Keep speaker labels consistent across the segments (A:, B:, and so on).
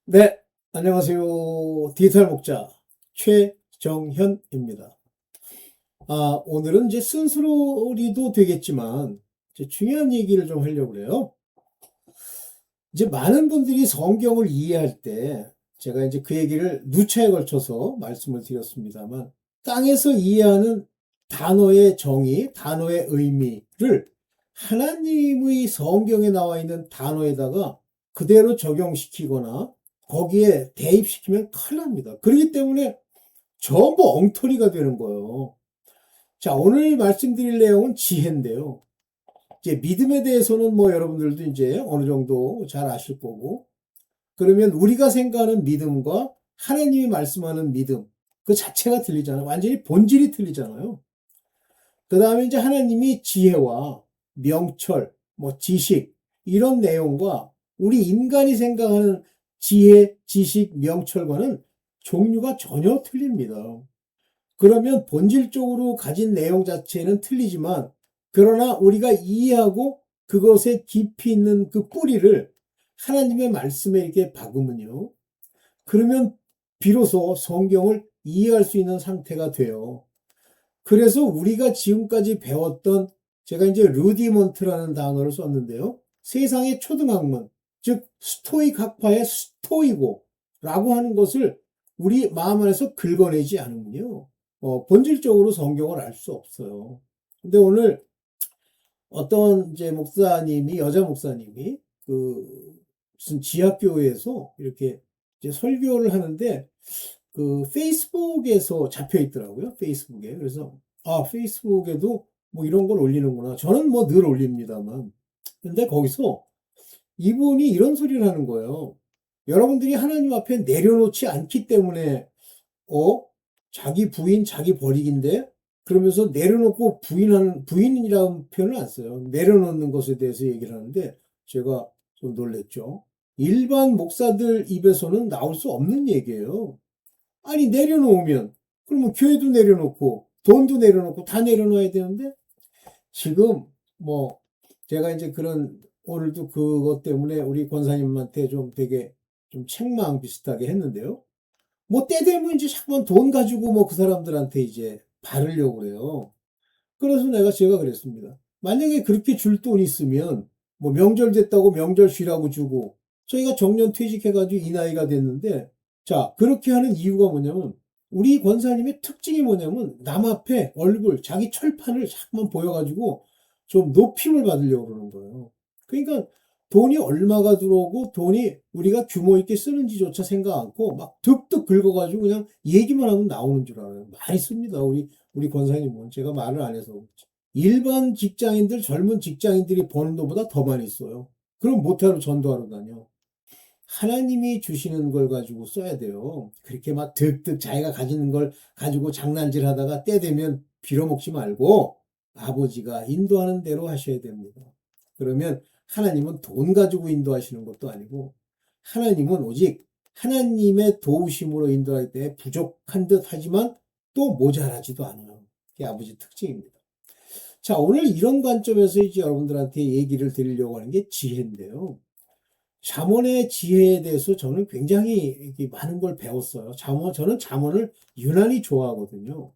A: 네, 안녕하세요. 디지털 목자 최정현입니다. 오늘은 이제 쓴소리도 되겠지만, 이제 중요한 얘기를 좀 하려고 그래요. 이제 많은 분들이 성경을 이해할 때, 제가 이제 그 얘기를 누차에 걸쳐서 말씀을 드렸습니다만, 땅에서 이해하는 단어의 정의, 단어의 의미를 하나님의 성경에 나와 있는 단어에다가 그대로 적용시키거나 거기에 대입시키면 큰일 납니다. 그렇기 때문에 전부 엉터리가 되는 거예요. 자, 오늘 말씀드릴 내용은 지혜인데요. 이제 믿음에 대해서는 뭐 여러분들도 이제 어느 정도 잘 아실 거고, 그러면 우리가 생각하는 믿음과 하나님이 말씀하는 믿음, 그 자체가 틀리잖아요. 완전히 본질이 틀리잖아요. 그 다음에 이제 하나님이 지혜와 명철, 뭐 지식, 이런 내용과 우리 인간이 생각하는 지혜, 지식, 명철과는 종류가 전혀 틀립니다. 그러면 본질적으로 가진 내용 자체는 틀리지만, 그러나 우리가 이해하고 그것에 깊이 있는 그 뿌리를 하나님의 말씀에 이렇게 박으면요. 그러면 비로소 성경을 이해할 수 있는 상태가 돼요. 그래서 우리가 지금까지 배웠던, 제가 이제 루디먼트라는 단어를 썼는데요. 세상의 초등학문, 즉 스토익 학파의 스토이고라고 하는 것을 우리 마음 안에서 긁어내지 않으면요. 본질적으로 성경을 알 수 없어요. 근데 오늘 어떤 이제 목사님이, 여자 목사님이 무슨 지하교회에서 이렇게 이제 설교를 하는데 그 페이스북에서 잡혀 있더라고요. 페이스북에. 그래서 페이스북에도 뭐 이런 걸 올리는구나. 저는 뭐 늘 올립니다만. 근데 거기서 이분이 이런 소리를 하는 거예요. 여러분들이 하나님 앞에 내려놓지 않기 때문에 어 자기 부인 자기 버리기인데, 그러면서 내려놓고 부인이라는 표현을 안 써요. 내려놓는 것에 대해서 얘기를 하는데 제가 좀 놀랬죠. 일반 목사들 입에서는 나올 수 없는 얘기예요. 아니, 내려놓으면, 그러면 교회도 내려놓고, 돈도 내려놓고, 다 내려놓아야 되는데, 지금, 뭐, 제가 이제 오늘도 그것 때문에 우리 권사님한테 좀 되게 좀 책망 비슷하게 했는데요. 뭐, 때 되면 이제 자꾸만 돈 가지고 뭐 그 사람들한테 이제 바르려고 그래요. 그래서 제가 그랬습니다. 만약에 그렇게 줄 돈 있으면, 뭐 명절 됐다고 명절 쉬라고 주고, 저희가 정년 퇴직해가지고 이 나이가 됐는데, 자, 그렇게 하는 이유가 뭐냐면, 우리 권사님의 특징이 뭐냐면, 남 앞에 얼굴, 자기 철판을 자꾸만 보여가지고, 좀 높임을 받으려고 그러는 거예요. 그러니까, 돈이 얼마가 들어오고, 돈이 우리가 규모 있게 쓰는지조차 생각 않고, 막 득득 긁어가지고 그냥 얘기만 하면 나오는 줄 알아요. 많이 씁니다. 우리 권사님은. 제가 말을 안 해서 그렇지. 일반 직장인들, 젊은 직장인들이 버는 돈보다 더 많이 써요. 그럼 모태로 전도하러 다녀. 하나님이 주시는 걸 가지고 써야 돼요. 그렇게 막 득득 자기가 가지는 걸 가지고 장난질 하다가 때 되면 빌어먹지 말고 아버지가 인도하는 대로 하셔야 됩니다. 그러면 하나님은 돈 가지고 인도하시는 것도 아니고, 하나님은 오직 하나님의 도우심으로 인도할 때 부족한 듯 하지만 또 모자라지도 않아요. 그게 아버지 특징입니다. 자, 오늘 이런 관점에서 이제 여러분들한테 얘기를 드리려고 하는 게 지혜인데요. 잠언의 지혜에 대해서 저는 굉장히 많은 걸 배웠어요. 저는 잠언을 유난히 좋아하거든요.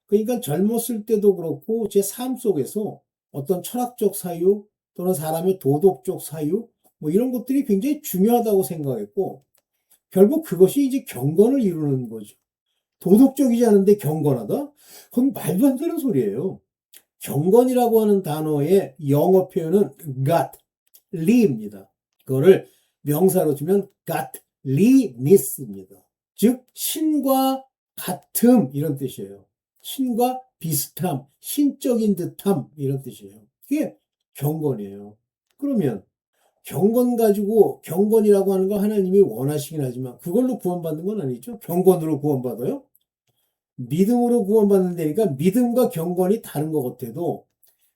A: 그러니까 젊었을 때도 그렇고 제 삶 속에서 어떤 철학적 사유 또는 사람의 도덕적 사유, 뭐 이런 것들이 굉장히 중요하다고 생각했고, 결국 그것이 이제 경건을 이루는 거죠. 도덕적이지 않은데 경건하다? 그건 말도 안 되는 소리예요. 경건이라고 하는 단어의 영어 표현은 godly입니다. 그거를 명사로 주면 godliness입니다. 즉 신과 같음, 이런 뜻이에요. 신과 비슷함, 신적인 듯함, 이런 뜻이에요. 그게 경건이에요. 그러면 경건 가지고, 경건이라고 하는 거 하나님이 원하시긴 하지만 그걸로 구원받는 건 아니죠. 경건으로 구원받아요? 믿음으로 구원받는다니까 믿음과 경건이 다른 것 같아도,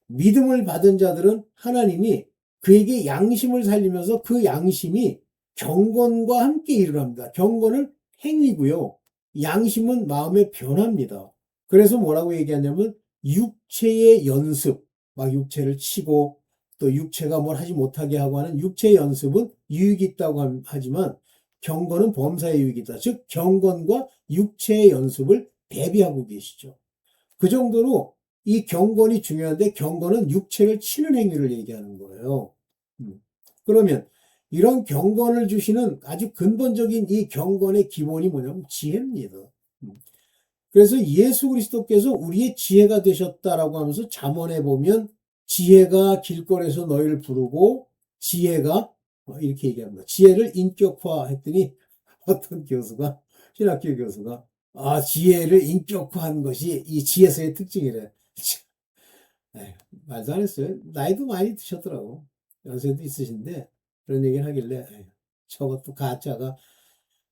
A: 믿음을 받은 자들은 하나님이 그에게 양심을 살리면서 그 양심이 경건과 함께 일을 합니다. 경건은 행위고요. 양심은 마음의 변화입니다. 그래서 뭐라고 얘기하냐면 육체의 연습, 막 육체를 치고 또 육체가 뭘 하지 못하게 하고 하는 육체의 연습은 유익이 있다고 하지만, 경건은 범사의 유익이다. 즉 경건과 육체의 연습을 대비하고 계시죠. 그 정도로 이 경건이 중요한데 경건은 육체를 치는 행위를 얘기하는 거예요. 그러면 이런 경건을 주시는 아주 근본적인 이 경건의 기본이 뭐냐면 지혜입니다. 그래서 예수 그리스도께서 우리의 지혜가 되셨다라고 하면서 잠언에 보면 지혜가 길거리에서 너희를 부르고 지혜가 이렇게 얘기합니다. 지혜를 인격화했더니 어떤 교수가 신학교 교수가 지혜를 인격화한 것이 이 지혜서의 특징이래. 에휴, 말도 안 했어요. 나이도 많이 드셨더라고. 연세도 있으신데 그런 얘기를 하길래 에휴, 저것도 가짜가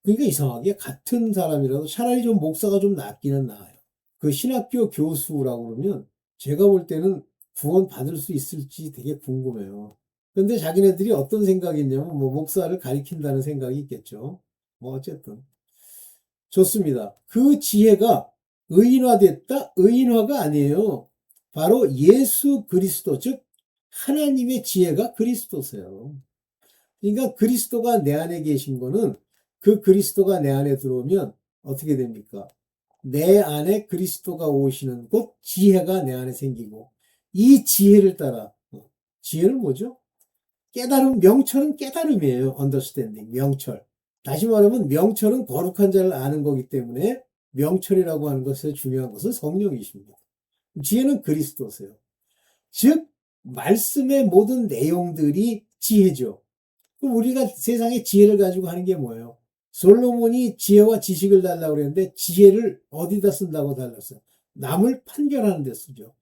A: 그러니까 이상하게 같은 사람이라도 차라리 좀 목사가 좀 낫기는 나아요. 그 신학교 교수라고 그러면 제가 볼 때는 구원 받을 수 있을지 되게 궁금해요. 근데 자기네들이 어떤 생각이 있냐면 뭐 목사를 가리킨다는 생각이 있겠죠. 뭐 어쨌든 좋습니다. 그 지혜가 의인화됐다? 의인화가 아니에요. 바로 예수 그리스도, 즉 하나님의 지혜가 그리스도세요. 그러니까 그리스도가 내 안에 계신 거는 그 그리스도가 내 안에 들어오면 어떻게 됩니까? 내 안에 그리스도가 오시는 곧 지혜가 내 안에 생기고 이 지혜를 따라 지혜는 뭐죠? 깨달음, 명철은 깨달음이에요. understanding, 명철. 다시 말하면 명철은 거룩한 자를 아는 거기 때문에 명철이라고 하는 것의 중요한 것은 성령이십니다. 지혜는 그리스도세요. 즉 말씀의 모든 내용들이 지혜죠. 그럼 우리가 세상에 지혜를 가지고 하는 게 뭐예요? 솔로몬이 지혜와 지식을 달라고 그랬는데 지혜를 어디다 쓴다고 달랐어요? 남을 판결하는 데 쓰죠.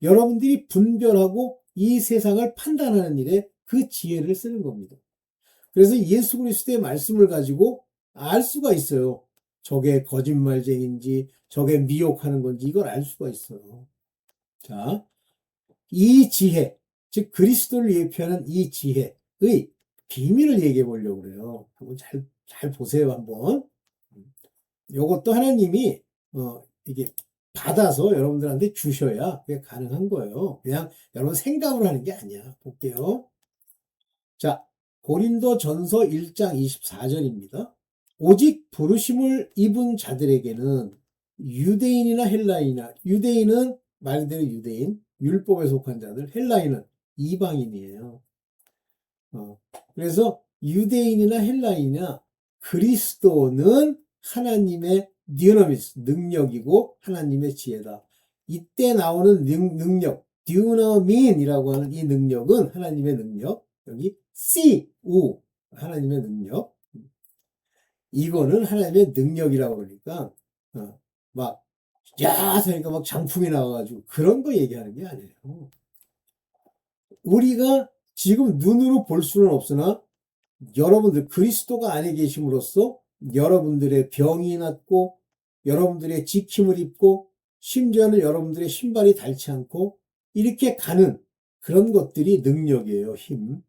A: 여러분들이 분별하고 이 세상을 판단하는 일에 그 지혜를 쓰는 겁니다. 그래서 예수 그리스도의 말씀을 가지고 알 수가 있어요. 저게 거짓말쟁인지 저게 미혹하는 건지 이걸 알 수가 있어요. 자, 이 지혜, 즉 그리스도를 예표하는 이 지혜의 비밀을 얘기해 보려고 그래요. 한번 잘 보세요, 한번. 요것도 하나님이, 이게 받아서 여러분들한테 주셔야 그게 가능한 거예요. 그냥 여러분 생각으로 하는 게 아니야. 볼게요. 자, 고린도 전서 1장 24절입니다. 오직 부르심을 입은 자들에게는 유대인이나 헬라인이나, 유대인은 말 그대로 유대인, 율법에 속한 자들, 헬라인은 이방인이에요. 그래서 유대인이나 헬라인이나 그리스도는 하나님의 디우나미스, 능력이고 하나님의 지혜다. 이때 나오는 능력, 디우나민이라고 하는 이 능력은 하나님의 능력, 여기 C-U, 하나님의 능력. 이거는 하나님의 능력이라고 그러니까, 막, 야! 하니까 막 장풍이 나와가지고 그런 거 얘기하는 게 아니에요. 우리가 지금 눈으로 볼 수는 없으나 여러분들 그리스도가 안에 계심으로써 여러분들의 병이 낫고 여러분들의 지킴을 입고 심지어는 여러분들의 신발이 닳지 않고 이렇게 가는 그런 것들이 능력이에요. 힘.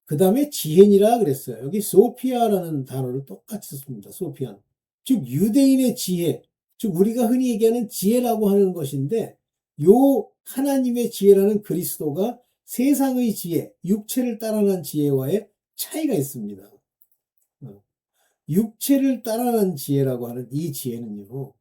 A: 그 다음에 지혜니라 그랬어요. 여기 소피아라는 단어를 똑같이 썼습니다. 소피아. 즉 유대인의 지혜, 즉 우리가 흔히 얘기하는 지혜라고 하는 것인데 요 하나님의 지혜라는 그리스도가 세상의 지혜, 육체를 따라난 지혜와의 차이가 있습니다. 육체를 따라난 지혜라고 하는 이 지혜는요,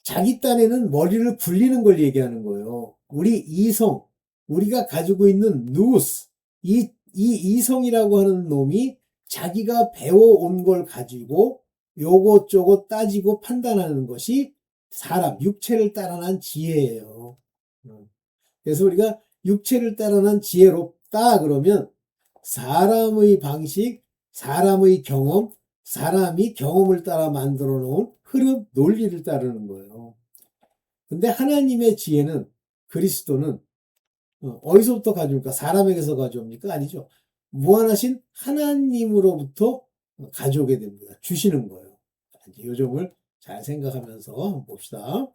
A: 자기 딴에는 머리를 굴리는 걸 얘기하는 거예요. 우리 이성, 우리가 가지고 있는 누스, 이 이성이라고 하는 놈이 자기가 배워온 걸 가지고 요것저것 따지고 판단하는 것이 사람, 육체를 따라난 지혜예요. 그래서 우리가 육체를 따라난 지혜롭다 그러면 사람의 방식, 사람의 경험, 사람이 경험을 따라 만들어 놓은 흐름, 논리를 따르는 거예요. 근데 하나님의 지혜는, 그리스도는 어디서부터 가져옵니까? 사람에게서 가져옵니까? 아니죠. 무한하신 하나님으로부터 가져오게 됩니다. 주시는 거예요. 이 점을 잘 생각하면서 한번 봅시다.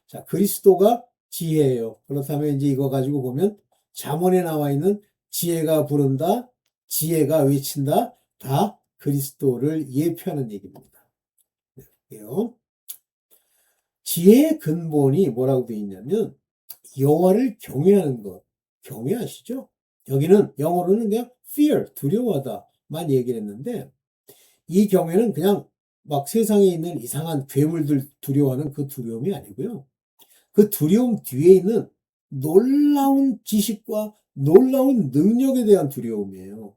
A: 자, 그리스도가 지혜예요. 그렇다면 이제 이거 가지고 보면 잠언에 나와 있는 지혜가 부른다, 지혜가 외친다, 다 그리스도를 예표하는 얘기입니다. 네, 지혜의 근본이 뭐라고 되어 있냐면 여호와를 경외하는 것. 경외하시죠? 여기는 영어로는 그냥 fear, 두려워하다만 얘기를 했는데 이 경우에는 그냥 막 세상에 있는 이상한 괴물들 두려워하는 그 두려움이 아니고요. 그 두려움 뒤에 있는 놀라운 지식과 놀라운 능력에 대한 두려움이에요.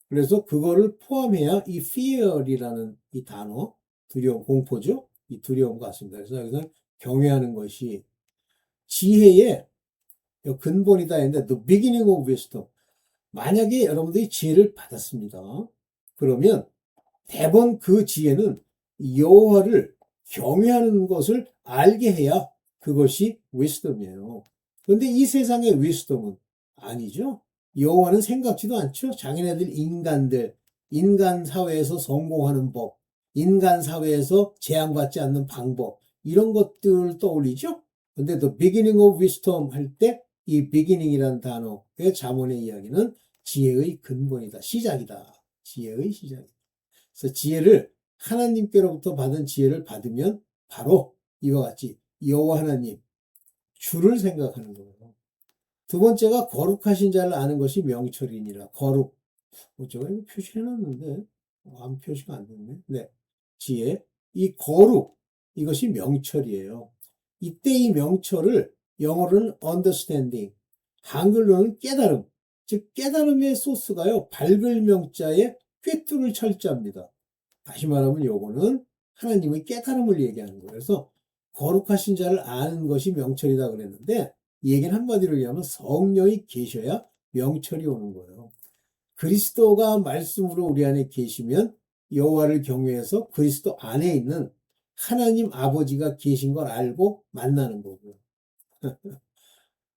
A: 그래서 그거를 포함해야 이 fear이라는 이 단어, 두려움, 공포죠. 이 두려움 같습니다. 그래서 여기서 경외하는 것이 지혜의 근본이다 했는데 the beginning of wisdom. 만약에 여러분들이 지혜를 받았습니다. 그러면 대번 그 지혜는 여호와를 경외하는 것을 알게 해야 그것이 wisdom이에요. 그런데 이 세상의 wisdom은 아니죠. 여호와는 생각지도 않죠. 자기네들 인간들, 인간 사회에서 성공하는 법, 인간 사회에서 제한받지 않는 방법, 이런 것들 떠올리죠. 근데 the beginning of wisdom 할 때 이 beginning이라는 단어의 자문의 이야기는 지혜의 근본이다. 시작이다. 지혜의 시작. 그래서 지혜를 하나님께로부터 받은 지혜를 받으면 바로 이와 같이 여호와 하나님 주를 생각하는 거예요. 두 번째가 거룩하신 자를 아는 것이 명철이니라. 거룩. 제가 이거 표시해놨는데 안 표시가 안 됐네. 네, 지혜. 이 거룩 이것이 명철이에요. 이때 이 명철을 영어로는 understanding, 한글로는 깨달음. 즉 깨달음의 소스가요. 밝을 명자에 꿰뚫을 철자입니다. 다시 말하면 요거는 하나님의 깨달음을 얘기하는 거예요. 그래서 거룩하신 자를 아는 것이 명철이다 그랬는데 이 얘기는 한마디로 얘기하면 성령이 계셔야 명철이 오는 거예요. 그리스도가 말씀으로 우리 안에 계시면 여호와를 경외해서 그리스도 안에 있는 하나님 아버지가 계신 걸 알고 만나는 거고요.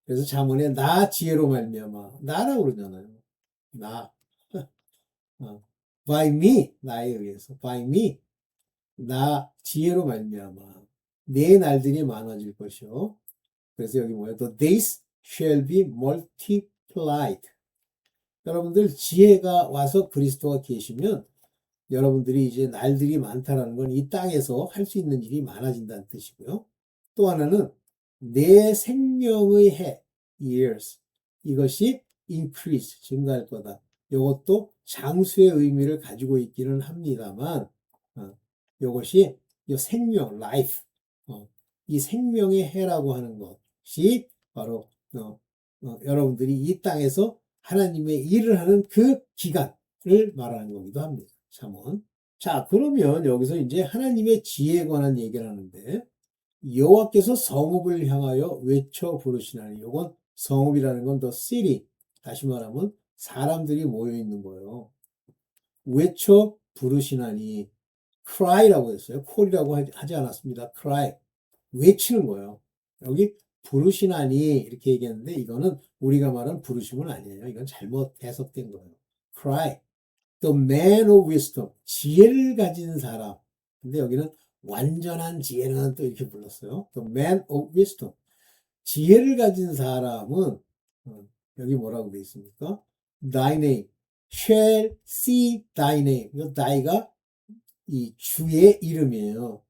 A: 그래서 잠언에 나 지혜로 말미암아 나라고 그러잖아요. 나 by me 나에 의해서 by me 나 지혜로 말미암아 내 날들이 많아질 것이요. 그래서 여기 뭐예요? The days shall be multiplied. 여러분들 지혜가 와서 그리스도가 계시면 여러분들이 이제 날들이 많다라는 건 이 땅에서 할 수 있는 일이 많아진다는 뜻이고요. 또 하나는 내 생명의 해, years. 이것이 increase, 증가할 거다. 이것도 장수의 의미를 가지고 있기는 합니다만, 이것이 이 생명, life, 이 생명의 해라고 하는 것이 바로 여러분들이 이 땅에서 하나님의 일을 하는 그 기간을 말하는 거기도 합니다. 잠언. 자, 그러면 여기서 이제 하나님의 지혜에 관한 얘기를 하는데 여호와께서 성읍을 향하여 외쳐 부르시나니 이건 성읍이라는 건 the city. 다시 말하면 사람들이 모여 있는 거예요. 외쳐 부르시나니 cry라고 했어요. call이라고 하지 않았습니다. cry. 외치는 거예요. 여기 부르시나니 이렇게 얘기했는데 이거는 우리가 말하는 부르심은 아니에요. 이건 잘못 해석된 거예요. cry. The man of wisdom. 지혜를 가진 사람. 근데 여기는 완전한 지혜는 또 이렇게 불렀어요. The man of wisdom. 지혜를 가진 사람은 여기 뭐라고 되어 있습니까? Thy name shall see thy name. 이 thy가 이 주의 이름이에요.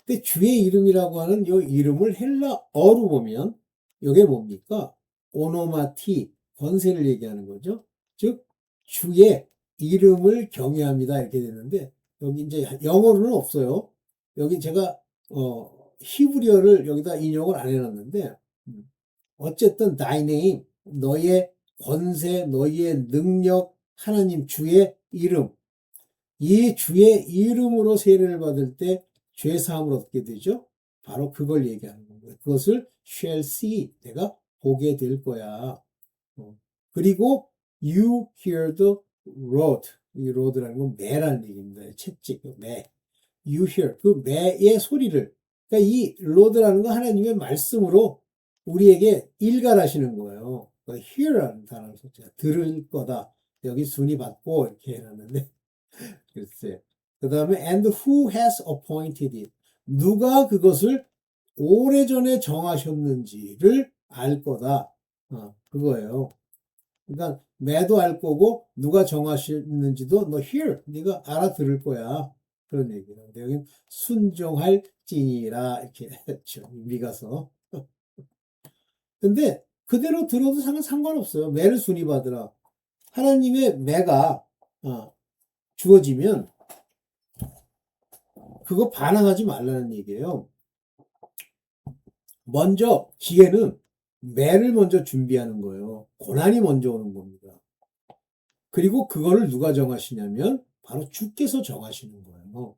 A: 근데 주의 이름이라고 하는 이 이름을 헬라어로 보면 이게 뭡니까? 오노마티, 권세를 얘기하는 거죠. 즉 주의 이름을 경외합니다 이렇게 되는데 여기 이제 영어로는 없어요. 여기 제가 히브리어를 여기다 인용을 안 해놨는데 어쨌든 thy name, 너의 권세, 너의 능력, 하나님 주의 이름, 이 주의 이름으로 세례를 받을 때 죄 사함을 얻게 되죠. 바로 그걸 얘기하는 거예요. 그것을 shall see, 내가 보게 될 거야. 그리고 you hear the road. 이 road라는 건 매라는 얘기입니다. 채찍, 매. You hear, 그 매의 소리를. 그러니까 이 road라는 건 하나님의 말씀으로 우리에게 일갈하시는 거예요. hear라는 단어를 썼죠. 들을 거다. 여기 순위 받고 이렇게 해놨는데 글쎄. 그 다음에 and who has appointed it. 누가 그것을 오래전에 정하셨는지를 알 거다. 그거예요. 그러니까 매도 알 거고 누가 정하셨는지도 너 hear. 네가 알아들을 거야. 그런 얘기예요. 근데 여기는 순종할지니라 이렇게 했죠. 미가서. 근데 그대로 들어도 상관없어요. 매를 순위받으라. 하나님의 매가 주어지면 그거 반항하지 말라는 얘기예요. 먼저 지혜는 매를 먼저 준비하는 거예요. 고난이 먼저 오는 겁니다. 그리고 그거를 누가 정하시냐면 바로 주께서 정하시는 거예요.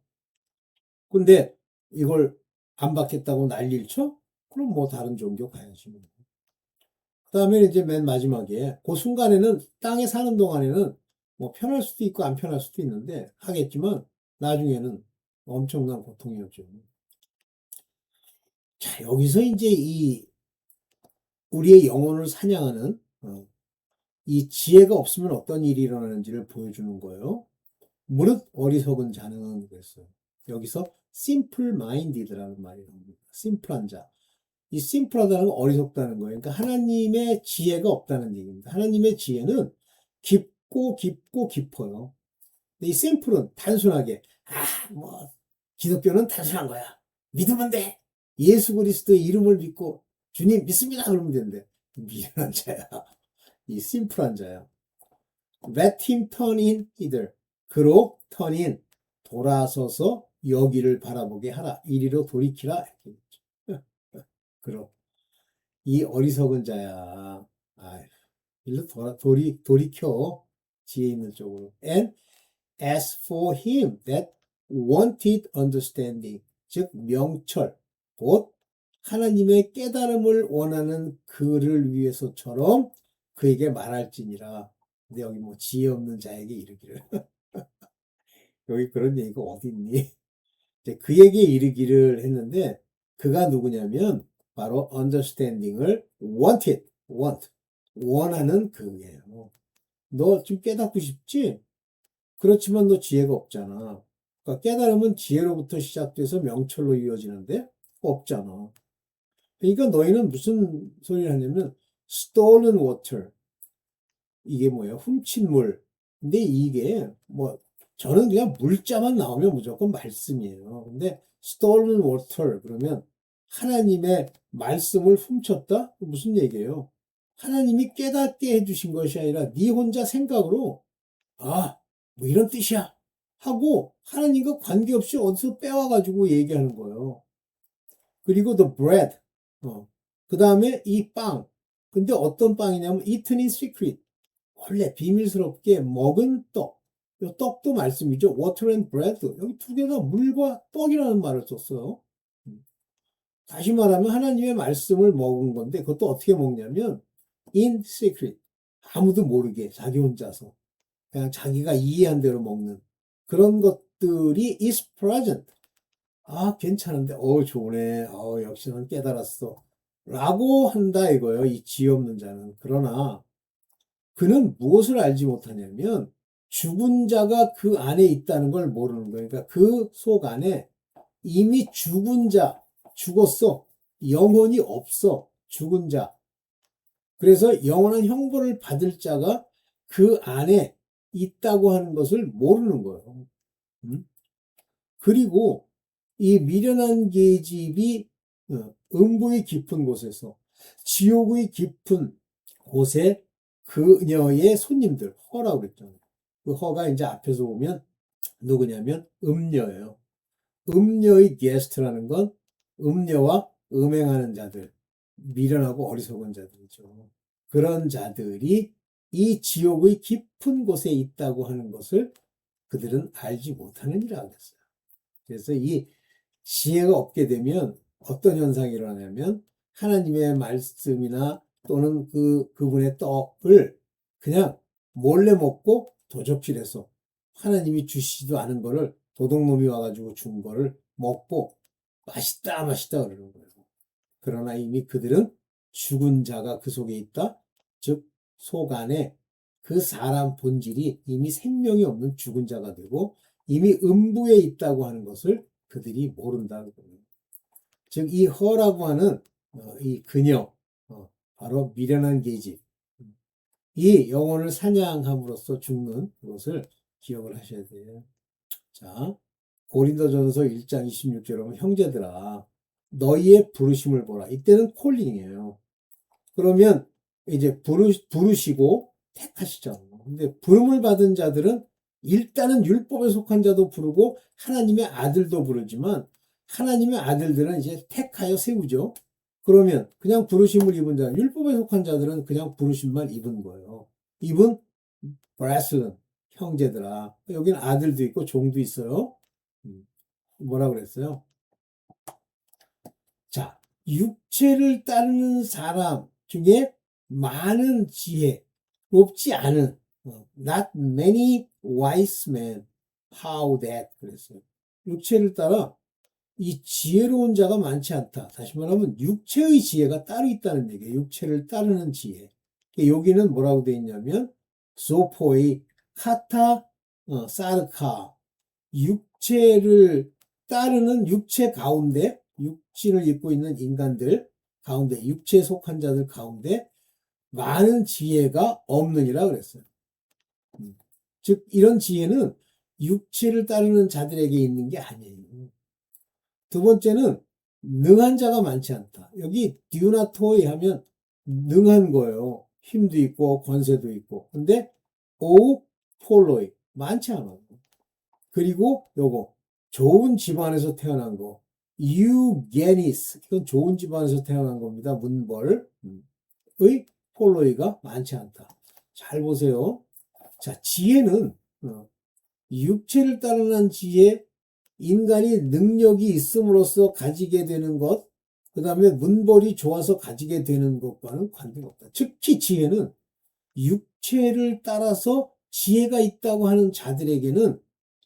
A: 근데 이걸 안 받겠다고 난리를 쳐? 그럼 뭐 다른 종교 가야지. 그 다음에 이제 맨 마지막에 그 순간에는 땅에 사는 동안에는 뭐 편할 수도 있고 안 편할 수도 있는데 하겠지만 나중에는 엄청난 고통이었죠. 자, 여기서 이제 이 우리의 영혼을 사냥하는 이 지혜가 없으면 어떤 일이 일어나는지를 보여주는 거예요. 무릇 어리석은 자는 그랬어요. 여기서 simple minded라는 말이 나옵니다. 심플한 자. 이 심플하다는 건 어리석다는 거예요. 그러니까 하나님의 지혜가 없다는 얘기입니다. 하나님의 지혜는 깊고 깊고 깊어요. 근데 이 심플은 단순하게 뭐 기독교는 단순한 거야. 믿으면 돼. 예수 그리스도의 이름을 믿고 주님 믿습니다. 그러면 되는데 미련한 자야. 이 심플한 자야. Let him turn in either. 그로 turn in. 돌아서서 여기를 바라보게 하라. 이리로 돌이키라. 그로. 이 어리석은 자야. 아휴, 일로 돌이켜. 지혜 있는 쪽으로. And as for him that wanted understanding. 즉, 명철. 곧, 하나님의 깨달음을 원하는 그를 위해서처럼 그에게 말할지니라. 근데 여기 뭐 지혜 없는 자에게 이르기를. 여기 그런 얘기가 어디 있니? 이제 그에게 이르기를 했는데 그가 누구냐면 바로 understanding을 원하는 그예요. 너 좀 깨닫고 싶지? 그렇지만 너 지혜가 없잖아. 그러니까 깨달음은 지혜로부터 시작돼서 명철로 이어지는데 없잖아. 그러니까 너희는 무슨 소리를 하냐면 stolen water. 이게 뭐예요? 훔친 물. 근데 이게 뭐 저는 그냥 물자만 나오면 무조건 말씀이에요. 근데 stolen water 그러면 하나님의 말씀을 훔쳤다? 무슨 얘기예요? 하나님이 깨닫게 해주신 것이 아니라 네 혼자 생각으로 뭐 이런 뜻이야 하고 하나님과 관계없이 어디서 빼와가지고 얘기하는 거예요. 그리고 the bread 그 다음에 이 빵. 근데 어떤 빵이냐면 eaten in secret. 원래 비밀스럽게 먹은 떡. 이 떡도 말씀이죠. water and bread. 여기 두 개 다 물과 떡이라는 말을 썼어요. 다시 말하면 하나님의 말씀을 먹은 건데 그것도 어떻게 먹냐면 in secret. 아무도 모르게 자기 혼자서 그냥 자기가 이해한 대로 먹는 그런 것들이 is present. 괜찮은데 좋네. 역시 난 깨달았어. 라고 한다 이거예요. 이 지혜 없는 자는. 그러나 그는 무엇을 알지 못하냐면 죽은 자가 그 안에 있다는 걸 모르는 거예요. 그러니까 그 속 안에 이미 죽은 자, 죽었어. 영혼이 없어. 죽은 자. 그래서 영원한 형벌을 받을 자가 그 안에 있다고 하는 것을 모르는 거예요. 그리고 이 미련한 계집이 음부의 깊은 곳에서 지옥의 깊은 곳에 그녀의 손님들, 허라고 그랬잖아요. 그 허가 이제 앞에서 보면 누구냐면 음녀예요. 음녀의 게스트라는 건 음녀와 음행하는 자들, 미련하고 어리석은 자들이죠. 그런 자들이 이 지옥의 깊은 곳에 있다고 하는 것을 그들은 알지 못하느니라 그랬어요. 그래서 이 지혜가 없게 되면 어떤 현상이 일어나냐면 하나님의 말씀이나 또는 그분의 떡을 그냥 몰래 먹고 도적질해서 하나님이 주시지도 않은 거를 도둑놈이 와가지고 준 거를 먹고 맛있다 그러는 거예요. 그러나 이미 그들은 죽은 자가 그 속에 있다. 즉 속 안에 그 사람 본질이 이미 생명이 없는 죽은 자가 되고 이미 음부에 있다고 하는 것을 그들이 모른다는 거예요. 즉 이 허라고 하는 이 그녀 바로 미련한 계집 이 영혼을 사냥함으로써 죽는 그것을 기억을 하셔야 돼요. 자, 고린도전서 1장 26절에 보면 형제들아 너희의 부르심을 보라. 이때는 콜링이에요. 그러면 이제 부르시고 택하시죠. 근데 부름을 받은 자들은 일단은 율법에 속한 자도 부르고 하나님의 아들도 부르지만 하나님의 아들들은 이제 택하여 세우죠. 그러면 그냥 부르심을 입은 자, 율법에 속한 자들은 그냥 부르심만 입은 거예요. 입은 브레슬런, 형제들아. 여기는 아들도 있고 종도 있어요. 뭐라 그랬어요? 자, 육체를 따르는 사람 중에 많은 지혜, 높지 않은, not many wise men, how that, 그랬어요. 육체를 따라 이 지혜로운 자가 많지 않다. 다시 말하면 육체의 지혜가 따로 있다는 얘기예요. 육체를 따르는 지혜. 여기는 뭐라고 되어 있냐면 소포의 카타 사르카, 육체를 따르는 육체 가운데, 육신을 입고 있는 인간들 가운데, 육체에 속한 자들 가운데 많은 지혜가 없느니라 그랬어요. 즉 이런 지혜는 육체를 따르는 자들에게 있는 게 아니에요. 두 번째는 능한 자가 많지 않다. 여기 듀나토이 하면 능한 거예요. 힘도 있고 권세도 있고. 근데 오 폴로이 많지 않아요. 그리고 요거 좋은 집안에서 태어난 거 유게니스, 이건 좋은 집안에서 태어난 겁니다. 문벌의 폴로이가 많지 않다. 잘 보세요. 자, 지혜는 육체를 따르는 지혜, 인간이 능력이 있음으로써 가지게 되는 것, 그 다음에 문벌이 좋아서 가지게 되는 것과는 관계가 없다. 특히 지혜는 육체를 따라서 지혜가 있다고 하는 자들에게는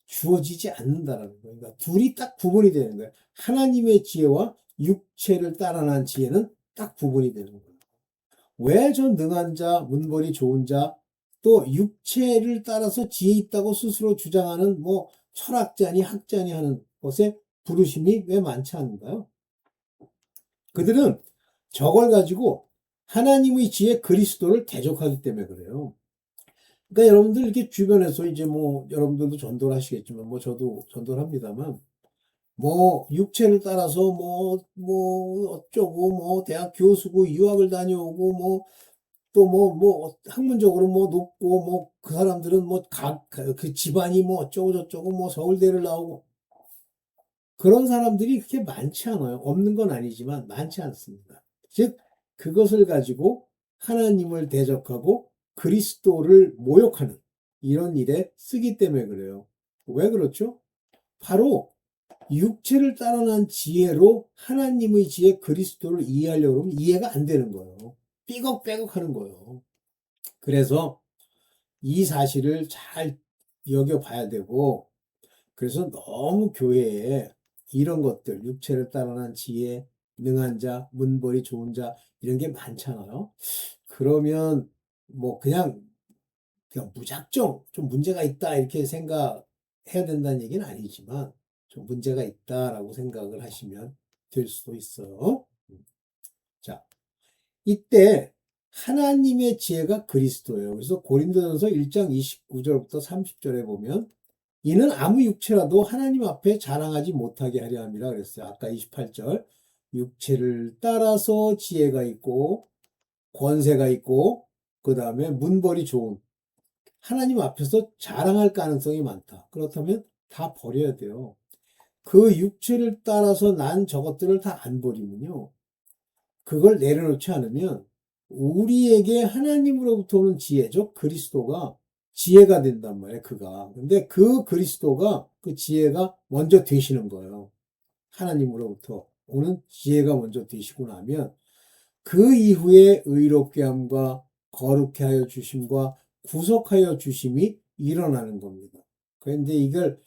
A: 주어지지 않는다라는 거예요. 그러니까 둘이 딱 구분이 되는 거예요. 하나님의 지혜와 육체를 따라난 지혜는 딱 구분이 되는 거예요. 왜 전 능한 자, 문벌이 좋은 자, 또 육체를 따라서 지혜 있다고 스스로 주장하는 뭐 철학자니 학자니 하는 것에 부르심이 왜 많지 않은가요? 그들은 저걸 가지고 하나님의 지혜 그리스도를 대적하기 때문에 그래요. 그러니까 여러분들 이렇게 주변에서 이제 뭐 여러분들도 전도를 하시겠지만 뭐 저도 전도를 합니다만 뭐 육체를 따라서 뭐 어쩌고 뭐 대학 교수고 유학을 다녀오고 뭐 또 뭐 학문적으로 뭐 높고 뭐 그 사람들은 뭐 각 그 집안이 뭐 어쩌고 저쩌고 뭐 서울대를 나오고 그런 사람들이 그렇게 많지 않아요. 없는 건 아니지만 많지 않습니다. 즉 그것을 가지고 하나님을 대적하고 그리스도를 모욕하는 이런 일에 쓰기 때문에 그래요. 왜 그렇죠? 바로 육체를 따라난 지혜로 하나님의 지혜 그리스도를 이해하려고 하면 이해가 안 되는 거예요. 삐걱빼걱 하는 거예요. 그래서 이 사실을 잘 여겨봐야 되고, 그래서 너무 교회에 이런 것들, 육체를 따라난 지혜, 능한 자, 문벌이 좋은 자, 이런 게 많잖아요. 그러면 뭐 그냥 무작정 좀 문제가 있다 이렇게 생각해야 된다는 얘기는 아니지만 좀 문제가 있다라고 생각을 하시면 될 수도 있어요. 자, 이때 하나님의 지혜가 그리스도예요. 그래서 고린도전서 1장 29절부터 30절에 보면 이는 아무 육체라도 하나님 앞에 자랑하지 못하게 하려 함이라 그랬어요. 아까 28절 육체를 따라서 지혜가 있고 권세가 있고 그 다음에 문벌이 좋은 하나님 앞에서 자랑할 가능성이 많다. 그렇다면 다 버려야 돼요. 그 육체를 따라서 난 저것들을 다 안 버리면요. 그걸 내려놓지 않으면 우리에게 하나님으로부터 오는 지혜죠. 그리스도가 지혜가 된단 말이에요. 그가. 근데 그 그리스도가 그 지혜가 먼저 되시는 거예요. 하나님으로부터 오는 지혜가 먼저 되시고 나면 그 이후에 의롭게 함과 거룩해 하여 주심과 구속하여 주심이 일어나는 겁니다. 그런데 이걸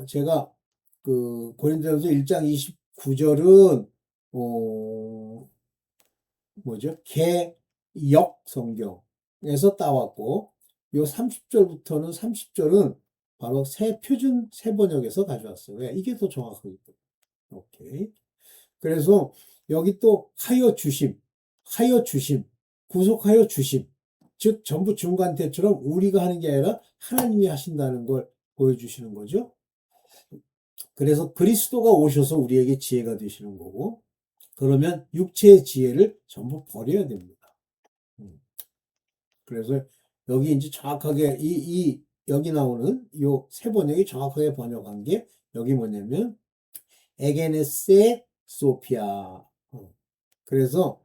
A: 제가 그 고린도전서 1장 29절은 뭐죠? 개역 성경에서 따왔고 요 30절부터는 30절은 바로 새 표준 새 번역에서 가져왔어요. 왜? 이게 더 정확하기 때문에. 오케이. 그래서 여기 또 하여 주심, 구속하여 주심. 즉 전부 중간태처럼 우리가 하는 게 아니라 하나님이 하신다는 걸 보여주시는 거죠. 그래서 그리스도가 오셔서 우리에게 지혜가 되시는 거고 그러면 육체의 지혜를 전부 버려야 됩니다. 그래서 여기 이제 정확하게 이 여기 나오는 요 세 번역이 정확하게 번역한 게 여기 뭐냐면 에게네세 소피아. 그래서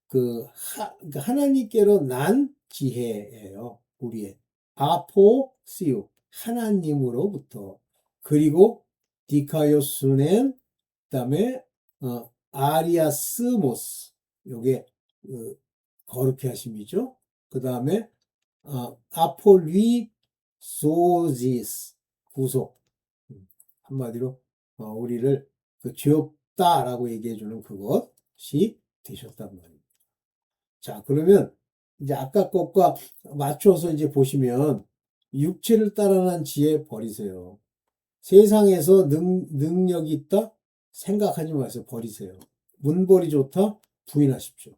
A: 그러니까 하나님께로 난 지혜예요. 우리의 아포시우 하나님으로부터. 그리고 디카요스넨 그다음에 아리아스모스 요게 거룩해 하심이죠. 그다음에 아폴리소지스 구속. 한마디로 우리를 죄 없다라고 얘기해 주는 그것이 되셨단 말이에요. 자, 그러면 이제 아까 것과 맞춰서 이제 보시면 육체를 따라난 지혜 버리세요. 세상에서 능력이 있다? 생각하지 마세요. 버리세요. 문벌이 좋다? 부인하십시오.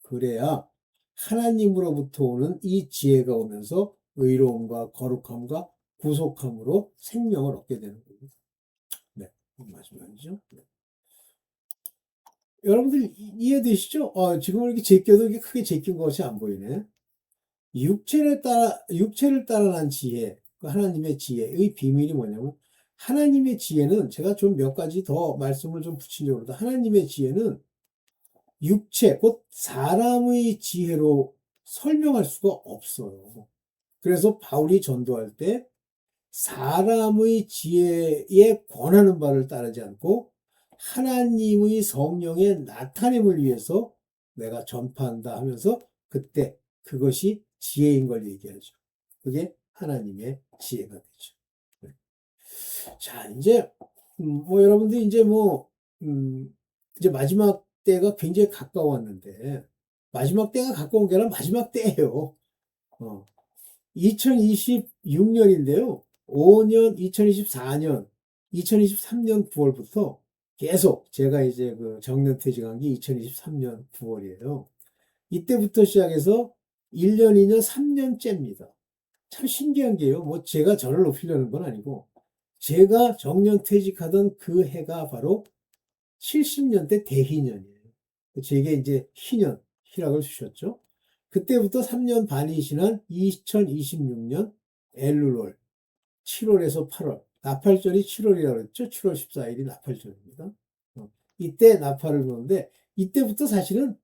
A: 그래야 하나님으로부터 오는 이 지혜가 오면서 의로움과 거룩함과 구속함으로 생명을 얻게 되는 겁니다. 네, 마지막이죠. 네. 여러분들 이해되시죠? 지금 이렇게 제껴도 이렇게 크게 제낀 것이 안 보이네. 육체를 따라난 지혜, 하나님의 지혜의 비밀이 뭐냐면, 하나님의 지혜는 제가 좀 몇 가지 더 말씀을 좀 붙이려고 합니다. 하나님의 지혜는 육체, 곧 사람의 지혜로 설명할 수가 없어요. 그래서 바울이 전도할 때 사람의 지혜에 권하는 바를 따르지 않고 하나님의 성령의 나타냄을 위해서 내가 전파한다 하면서 그때 그것이 지혜인 걸 얘기하죠. 그게 하나님의 지혜가 되죠. 자, 이제 여러분들 이제 마지막 때가 굉장히 가까웠는데 마지막 때가 가까운 게 아니라 마지막 때예요. 2026년인데요. 5년, 2024년, 2023년 9월부터 계속 제가 이제 그 정년퇴직한 게 2023년 9월이에요. 이때부터 시작해서 1년, 2년, 3년째입니다. 참 신기한 게요. 제가 저를 높이려는 건 아니고 제가 정년퇴직하던 그 해가 바로 70년대 대희년이에요. 제게 이제 희년, 희락을 주셨죠. 그때부터 3년 반이 지난 2026년 엘룰월 7월에서 8월 나팔절이 7월이라고 그랬죠. 7월 14일이 나팔절입니다. 이때 나팔을 부는데 이때부터 사실은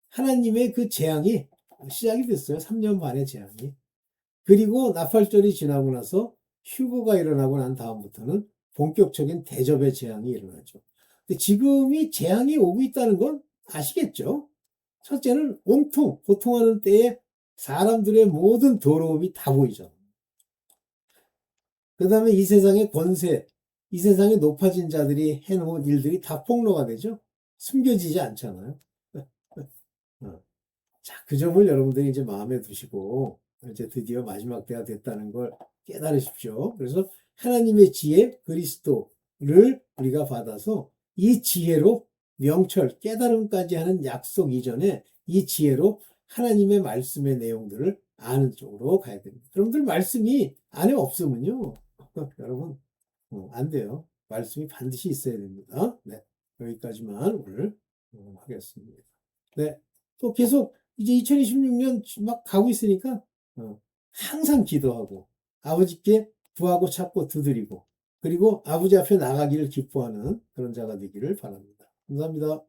A: 하나님의 그 재앙이 시작이 됐어요. 3년 반의 재앙이. 그리고 나팔절이 지나고 나서 휴거가 일어나고 난 다음부터는 본격적인 대접의 재앙이 일어나죠. 근데 지금이 재앙이 오고 있다는 건 아시겠죠? 첫째는 온통, 고통하는 때에 사람들의 모든 더러움이 다 보이죠. 그 다음에 이 세상의 권세, 이 세상에 높아진 자들이 해놓은 일들이 다 폭로가 되죠. 숨겨지지 않잖아요. 자, 그 점을 여러분들이 이제 마음에 두시고, 이제 드디어 마지막 때가 됐다는 걸 깨달으십시오. 그래서 하나님의 지혜, 그리스도를 우리가 받아서 이 지혜로 명철, 깨달음까지 하는 약속 이전에 이 지혜로 하나님의 말씀의 내용들을 아는 쪽으로 가야 됩니다. 여러분들 말씀이 안에 없으면요. 여러분, 안 돼요. 말씀이 반드시 있어야 됩니다. 네. 여기까지만 오늘 하겠습니다. 네. 또 계속 이제 2026년 막 가고 있으니까 항상 기도하고 아버지께 구하고 찾고 두드리고 그리고 아버지 앞에 나가기를 기뻐하는 그런 자가 되기를 바랍니다. 감사합니다.